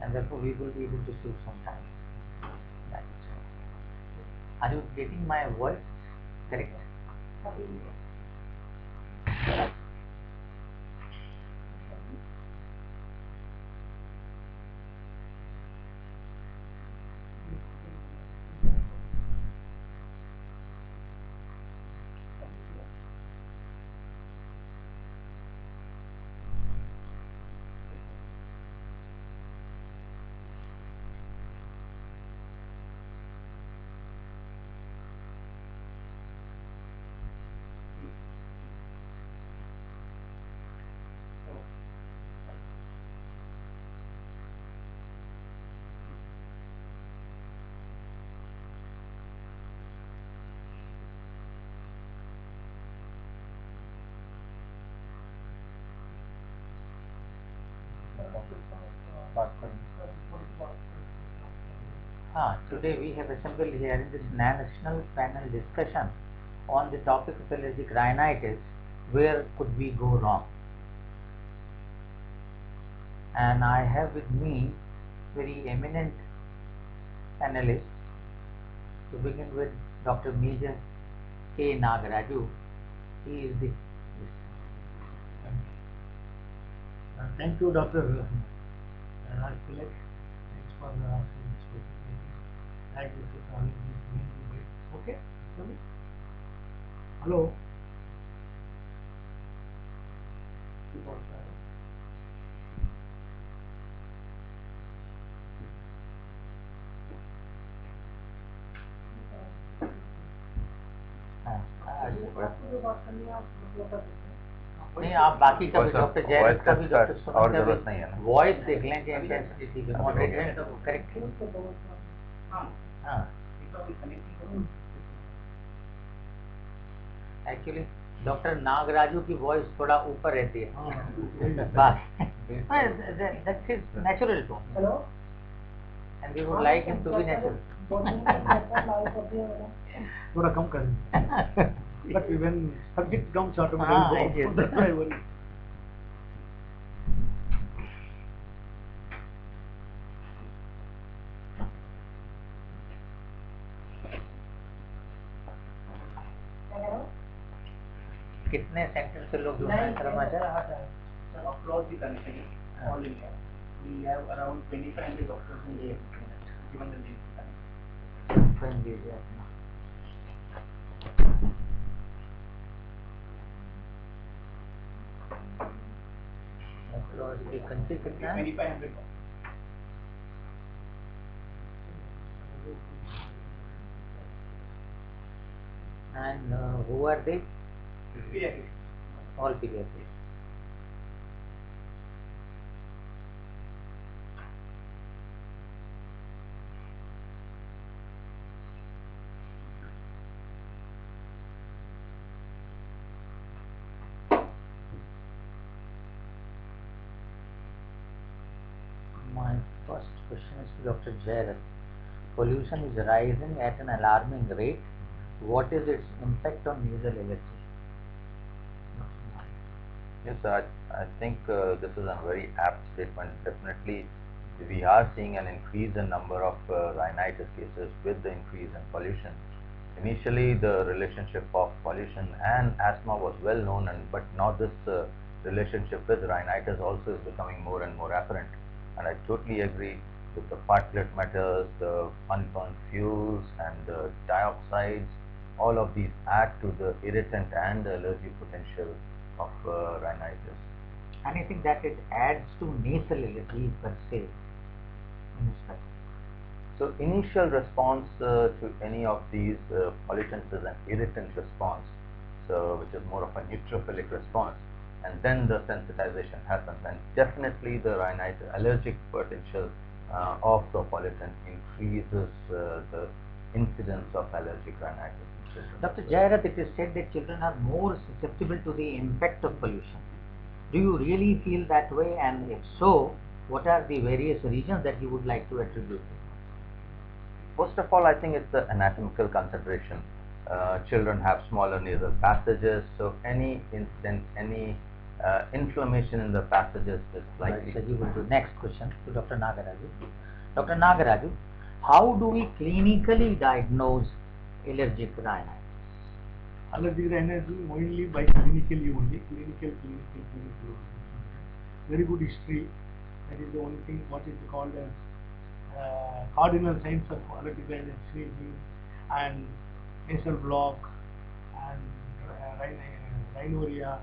and therefore we will be able to save some time. Right. Are you getting my voice correct? Today we have assembled here in this national panel discussion on the topic of allergic rhinitis. Where could we go wrong? And I have with me very eminent panelists. To begin with, Dr. Major K. Nagaraju. He is the thank you, Dr. Raj Tilak. Thanks for asking this question. Like this is having this main debate. Okay? Hello? नहीं आप बाकी का भी doctor Jayraj का भी doctor सुमन का भी voice देख लें कि इंटेंसिटी भी moderate correct actually doctor Nagaraju की वॉइस थोड़ा ऊपर रहती है that's his natural tone and we would like him to be natural थोड़ा कम करें but when subject comes automatically that's why I worry. कितने सेंटर से लोग जुड़ रहे हैं sir across the country all India we have around 2500 doctors in the given the name across the country कितना है 2500 and who are they? All pediatrics. My first question is to Dr. Jairath. Pollution is rising at an alarming rate. What is its impact on nasal allergy? Yes, I think this is a very apt statement. Definitely, we are seeing an increase in number of rhinitis cases with the increase in pollution. Initially, the relationship of pollution and asthma was well known, but now this relationship with rhinitis also is becoming more and more apparent. And I totally agree with the particulate matters, the unburned fuels, and the dioxides. All of these add to the irritant and allergy potential of rhinitis. Anything that it adds to nasal allergy per se? So initial response to any of these pollutants is an irritant response, so which is more of a neutrophilic response, and then the sensitization happens, and definitely the rhinitis allergic potential of the pollutant increases the incidence of allergic rhinitis. Dr. Jairath, it is said that children are more susceptible to the impact of pollution. Do you really feel that way? And if so, what are the various reasons that you would like to attribute? First of all, I think it's the anatomical consideration. Children have smaller nasal passages, so any incident, any inflammation in the passages is likely. Right, so you will do next question to Dr. Nagaraju. Dr. Nagaraju, how do we clinically diagnose allergic rhinitis? Allergic rhinitis only by clinically only. Clinical. Very good history. That is the only thing. What is called as cardinal signs of allergic rhinitis: sneezing and nasal block and rhinorrhea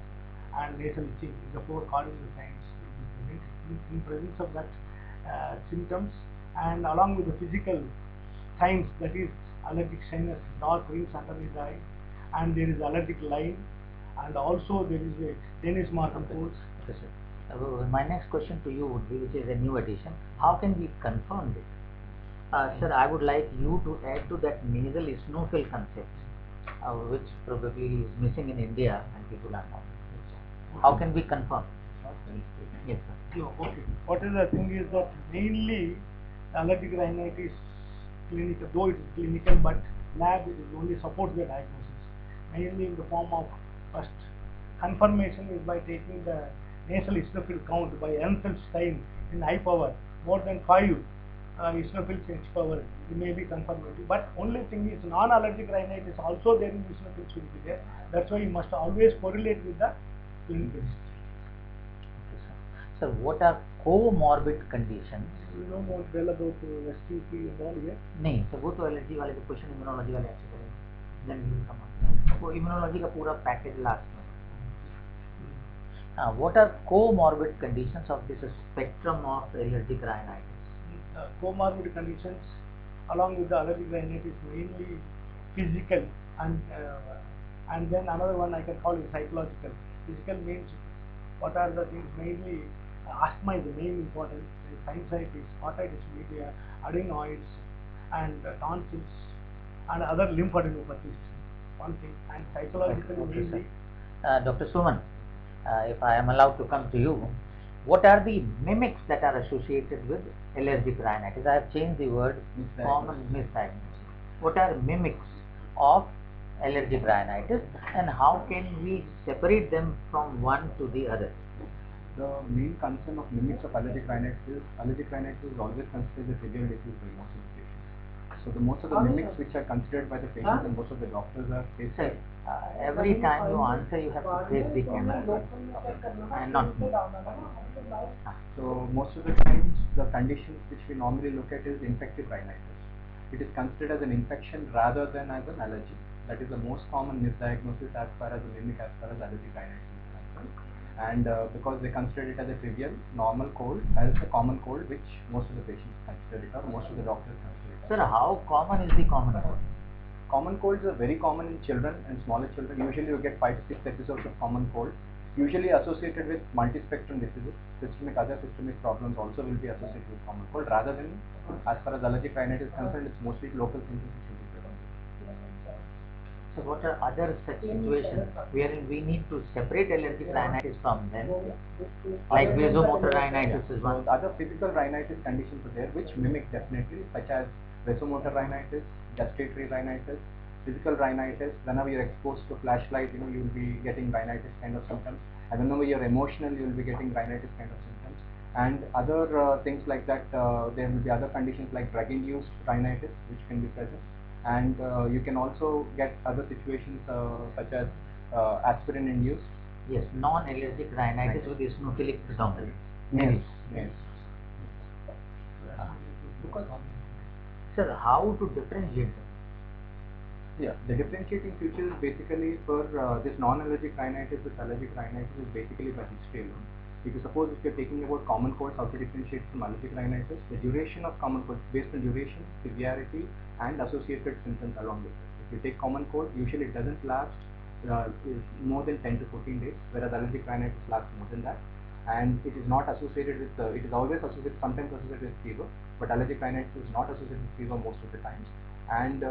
and nasal itching. The four cardinal signs will be present. In presence of that symptoms, and along with the physical signs, that is allergic sinus, dark rings under the eye, and there is allergic line, and also there is a Danish marking codes. Okay, sir. My next question to you would be, which is a new addition, how can we confirm this? Sir, I would like you to add to that nasal eosinophil concept, which probably is missing in India and people are not. How can we confirm? Yes, sir. Okay. What is the thing is that mainly allergic rhinitis clinical, though it is clinical, but lab is only supports the diagnosis. Mainly in the form of first confirmation is by taking the nasal eosinophil count by Einstein in high power, more than 5 eosinophils in power. It may be confirmative, but only thing is non-allergic rhinitis also there is eosinophils will be there. That's why you must always correlate with the clinical history. Sir, what are comorbid conditions? You know more well about STP and all here. नहीं sir, वो तो allergy वाले के question immunology वाले अच्छे करेंगे, then we will come on वो immunology का पूरा पैकेज लास्ट में. What are comorbid conditions of this spectrum of allergic rhinitis? Comorbid conditions along with the allergic rhinitis mainly physical, and then another one I can call it psychological. Physical means what are the things mainly. Asthma is the main important. Sinusitis, otitis media, adenoids, and tonsils, and other lymphadenopathies. One thing, and psychologically Okay, mainly. Dr. Suman, if I am allowed to come to you, what are the mimics that are associated with allergic rhinitis? I have changed the word common misdiagnosis. What are mimics of allergic rhinitis, and how can we separate them from one to the other? The main concern of mimics of allergic rhinitis is always considered a severe disease by most of the patients. So the most of the mimics which are considered by the patients and most of the doctors are faced. Sir, every time you answer, you have to face the camera and not me. So most of the times the conditions which we normally look at is infective rhinitis. It is considered as an infection rather than as an allergy. That is the most common misdiagnosis as far as the mimic as far as allergic rhinitis is concerned. And because they consider it as a trivial normal cold, as a common cold which most of the patients consider it, or most of the doctors consider it. Sir, how common is the common cold? Common colds are very common in children and smaller children. Usually you get 5 to 6 episodes of common cold, usually associated with multispectrum diseases. Other systemic problems also will be associated with common cold, rather than as far as allergic rhinitis is concerned, it's mostly local symptoms which will be present. So what are other such situations wherein we need to separate allergic rhinitis from them? Like vasomotor rhinitis is one. Other physical rhinitis conditions are there which mimic definitely, such as vasomotor rhinitis, gustatory rhinitis, physical rhinitis. Whenever you're exposed to flashlight, you will be getting rhinitis kind of symptoms. And whenever you're emotional, you will be getting rhinitis kind of symptoms. And other things like that, there will be other conditions like drug-induced rhinitis which can be present. And you can also get other situations such as aspirin-induced. Yes, non-allergic rhinitis with eosinophilic predominance. Yes. Sir, how to differentiate them? Yeah, the differentiating feature is basically for this non-allergic rhinitis with allergic rhinitis is basically by history alone. If you suppose if you're taking about common colds, how to differentiate from allergic rhinitis, the duration of common cold based on duration, severity, and associated symptoms along with it. If you take common cold, usually it doesn't last more than 10 to 14 days, whereas allergic rhinitis lasts more than that. And it is not associated with, it is always associated, sometimes associated with fever, but allergic rhinitis is not associated with fever most of the times. And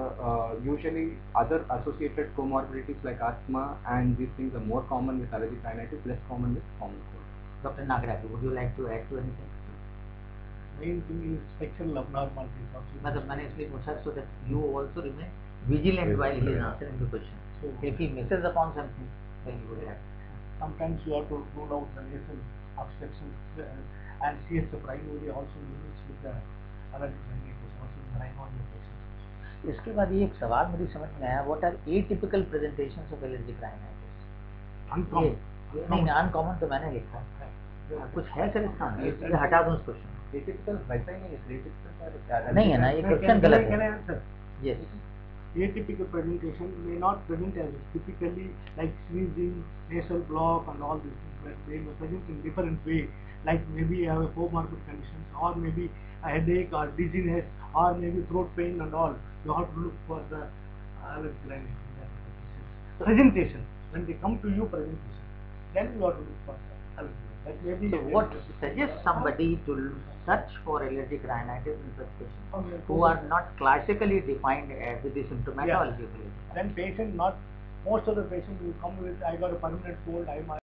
usually other associated comorbidities like asthma and these things are more common with allergic rhinitis, less common with common cold. Dr. Nagaraju, would you like to add to anything? Main thing is spectral abnormalities also. मैंने इसलिए पूछा so that you also remain vigilant while he is answering the question. So if he misses upon something, then you would have. sometimes you have to rule out the nasal obstructions and CSF rhino also limits with the allergic rhinitis also in rhinonia patients. इसके बाद ये एक सवाल मुझे समझ में आया, what are atypical presentations of allergic rhinitis? Uncommon. ये नहीं, अनकॉमन तो मैंने लिखा है, कुछ है सर इसका? ये हटा दूं उस क्वेश्चन? Atypical वैसा ही नहीं है, atypical नहीं है ना, ये क्वेश्चन गलत है. Yes. Atypical presentation may not present as typically like sneezing, nasal block and all these things, but they may present in different way, like maybe you have a comorbid conditions or maybe a headache or dizziness or maybe throat pain and all. You have to look for the allergic rhinitis in that presentation. When they come to you presentation, then you have to look for the allergic. That may be So what suggests somebody to search for allergic rhinitis in such patients who are not classically defined as with the symptomatology of allergic rhinitis? Then patient not, most of the patients will come with, I got a permanent cold,